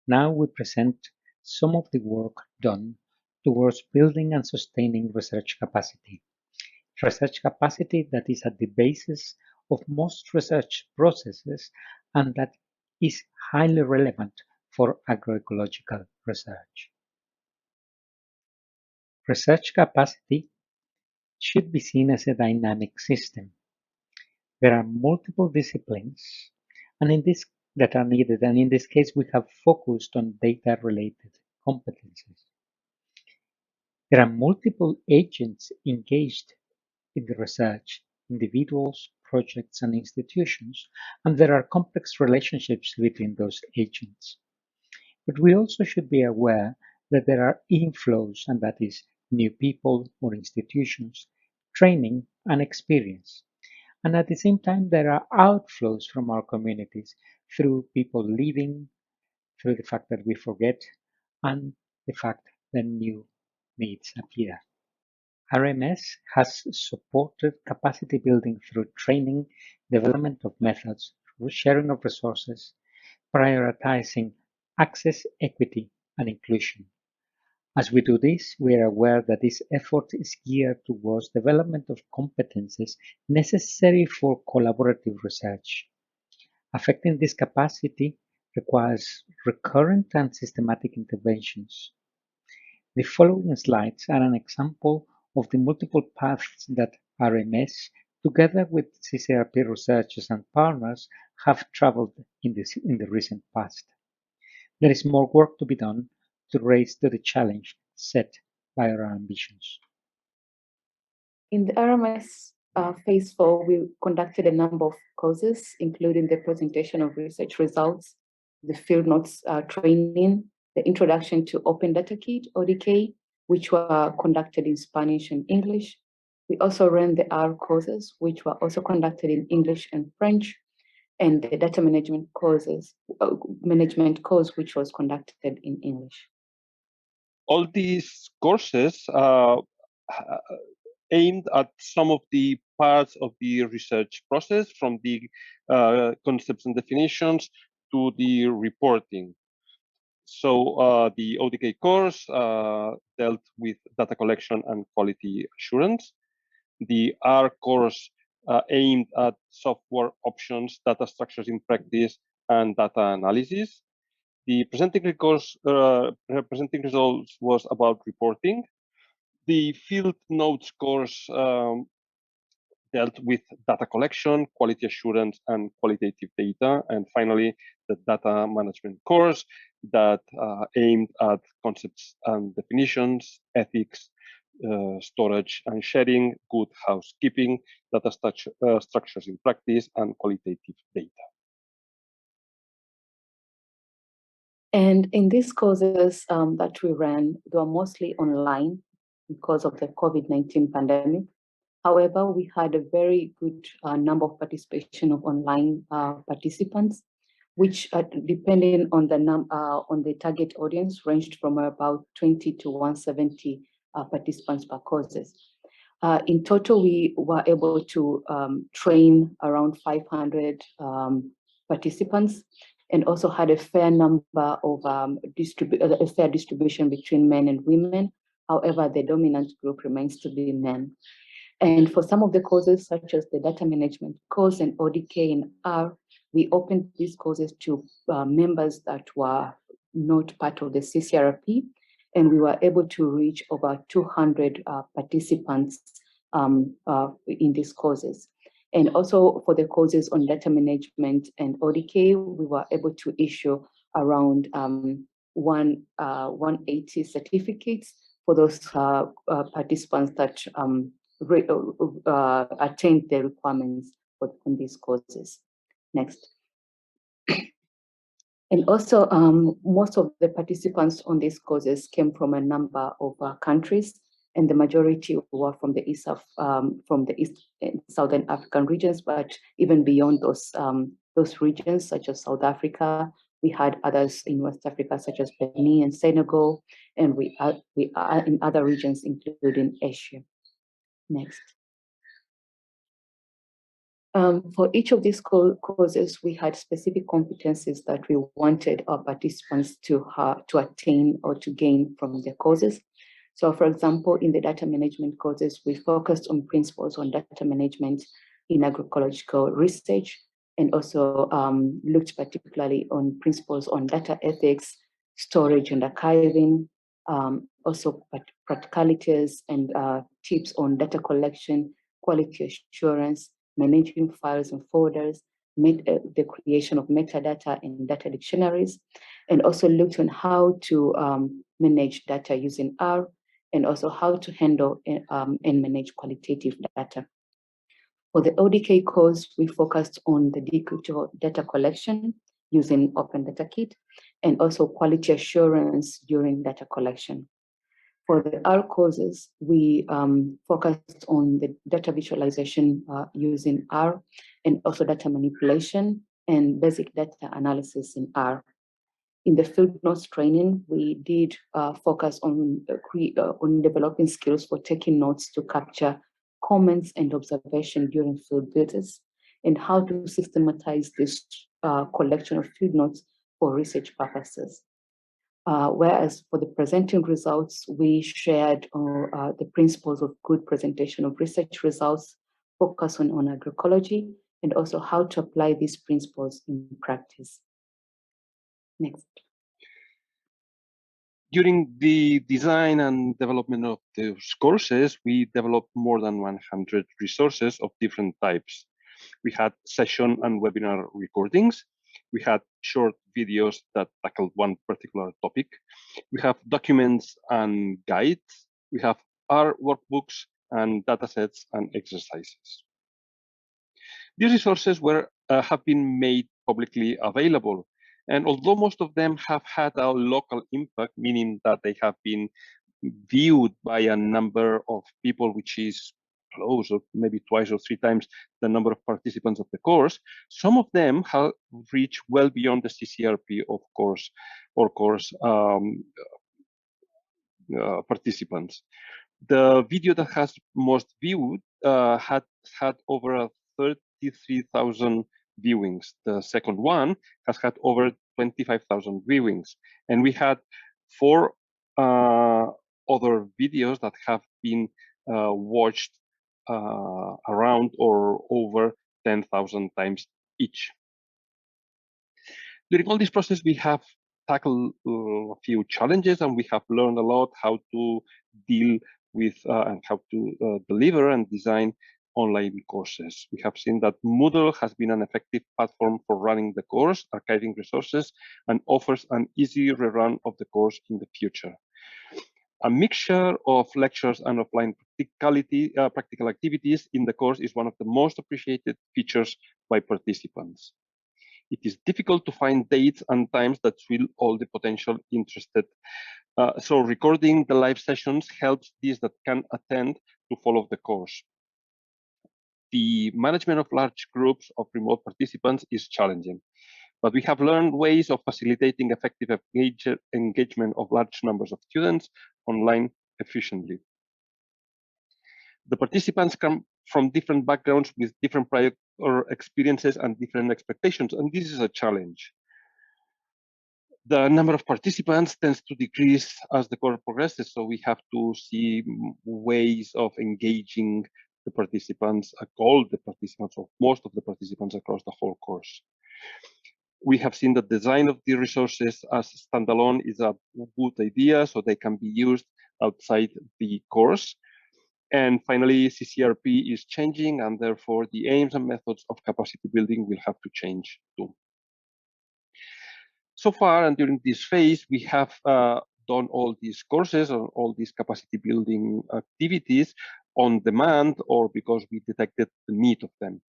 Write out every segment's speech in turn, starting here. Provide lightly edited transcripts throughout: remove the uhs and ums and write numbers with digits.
Now we present some of the work done towards building and sustaining research capacity. Research capacity that is at the basis of most research processes and that is highly relevant for agroecological research. Research capacity should be seen as a dynamic system. There are multiple disciplines that are needed, and in this case we have focused on data-related competencies. There are multiple agents engaged in the research, individuals, projects, and institutions, and there are complex relationships between those agents. But we also should be aware that there are inflows, and that is new people or institutions, training and experience. And at the same time, there are outflows from our communities through people leaving, through the fact that we forget, and the fact that new needs appear. RMS has supported capacity building through training, development of methods, sharing of resources, prioritizing access, equity, and inclusion. As we do this, we are aware that this effort is geared towards development of competences necessary for collaborative research. Affecting this capacity requires recurrent and systematic interventions. The following slides are an example of the multiple paths that RMS, together with CCRP researchers and partners, have traveled in the recent past. There is more work to be done to raise to the challenge set by our ambitions. In the RMS Phase 4, we conducted a number of courses, including the presentation of research results, the field notes training, the introduction to Open Data Kit, ODK, which were conducted in Spanish and English. We also ran the R courses, which were also conducted in English and French, and the data management course, which was conducted in English. All these courses aimed at some of the parts of the research process, from the concepts and definitions to the reporting. So the ODK course dealt with data collection and quality assurance. The R course aimed at software options, data structures in practice, and data analysis. The presenting results was about reporting. The field notes course dealt with data collection, quality assurance, and qualitative data. And finally, the data management course that aimed at concepts and definitions, ethics, storage and sharing, good housekeeping, data structures in practice, and qualitative data. And in these courses that we ran, they were mostly online because of the COVID-19 pandemic. However, we had a very good number of participation of online participants, which, depending on the target audience, ranged from about 20 to 170 participants per courses. In total, we were able to train around 500 participants, and also had a fair number of a fair distribution between men and women. However, the dominant group remains to be men. And for some of the courses, such as the data management course and ODK and R, we opened these courses to members that were not part of the CCRP, and we were able to reach over 200 participants in these courses. And also for the courses on data management and ODK, we were able to issue around 180 certificates for those participants that attained the requirements on these courses. Next. And also, most of the participants on these courses came from a number of countries, and the majority were from the east and southern African regions. But even beyond those regions, such as South Africa, we had others in West Africa, such as Benin and Senegal, and we are in other regions, including Asia. Next. For each of these courses, we had specific competencies that we wanted our participants to attain or to gain from the courses. So, for example, in the data management courses, we focused on principles on data management in agroecological research, and also looked particularly on principles on data ethics, storage and archiving, also practicalities and tips on data collection, quality assurance, managing files and folders, the creation of metadata and data dictionaries, and also looked on how to manage data using R, and also how to handle and manage qualitative data. For the ODK course, we focused on the digital data collection using Open Data Kit, and also quality assurance during data collection. For the R courses, we focused on the data visualization using R, and also data manipulation and basic data analysis in R. In the field notes training, we did focus on developing skills for taking notes to capture comments and observation during field visits, and how to systematize this collection of field notes for research purposes. Whereas for the presenting results, we shared the principles of good presentation of research results, focus on agroecology, and also how to apply these principles in practice. Next. During the design and development of those courses, we developed more than 100 resources of different types. We had session and webinar recordings. We had short videos that tackled one particular topic. We have documents and guides. We have R workbooks and datasets and exercises. These resources have been made publicly available. And although most of them have had a local impact, meaning that they have been viewed by a number of people, which is close or maybe twice or three times the number of participants of the course, some of them have reached well beyond the CCRP of course or course participants. The video that has most viewed had over 33,000 viewings. The second one has had over 25,000 viewings. And we had 4 other videos that have been watched around or over 10,000 times each. During all this process, we have tackled a few challenges, and we have learned a lot how to deal with and how to deliver and design online courses. We have seen that Moodle has been an effective platform for running the course, archiving resources, and offers an easy rerun of the course in the future. A mixture of lectures and offline practical activities in the course is one of the most appreciated features by participants. It is difficult to find dates and times that fill all the potential interested. So recording the live sessions helps these that can attend to follow the course. The management of large groups of remote participants is challenging, but we have learned ways of facilitating effective engagement of large numbers of students online efficiently. The participants come from different backgrounds with different prior experiences and different expectations, and this is a challenge. The number of participants tends to decrease as the course progresses, so we have to see ways of engaging the participants, all the participants, or most of the participants across the whole course. We have seen the design of the resources as standalone is a good idea, so they can be used outside the course. And finally, CCRP is changing, and therefore the aims and methods of capacity building will have to change too. So far, and during this phase, we have done all these courses or all these capacity building activities on demand or because we detected the need of them.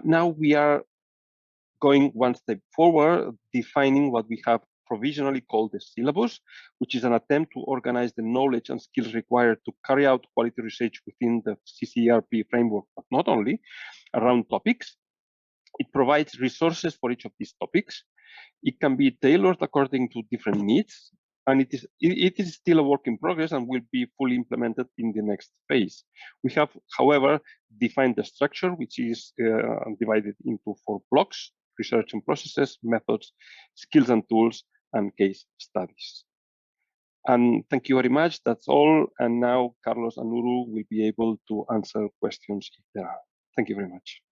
Now we are going one step forward, defining what we have provisionally called the syllabus, which is an attempt to organize the knowledge and skills required to carry out quality research within the CCRP framework, but not only, around topics. It provides resources for each of these topics. It can be tailored according to different needs. and it is still a work in progress and will be fully implemented in the next phase. We have, however, defined the structure, which is divided into 4 blocks: research and processes, methods, skills and tools, and case studies. And thank you very much. That's all. And now Carlos and Uru will be able to answer questions if there are. Thank you very much.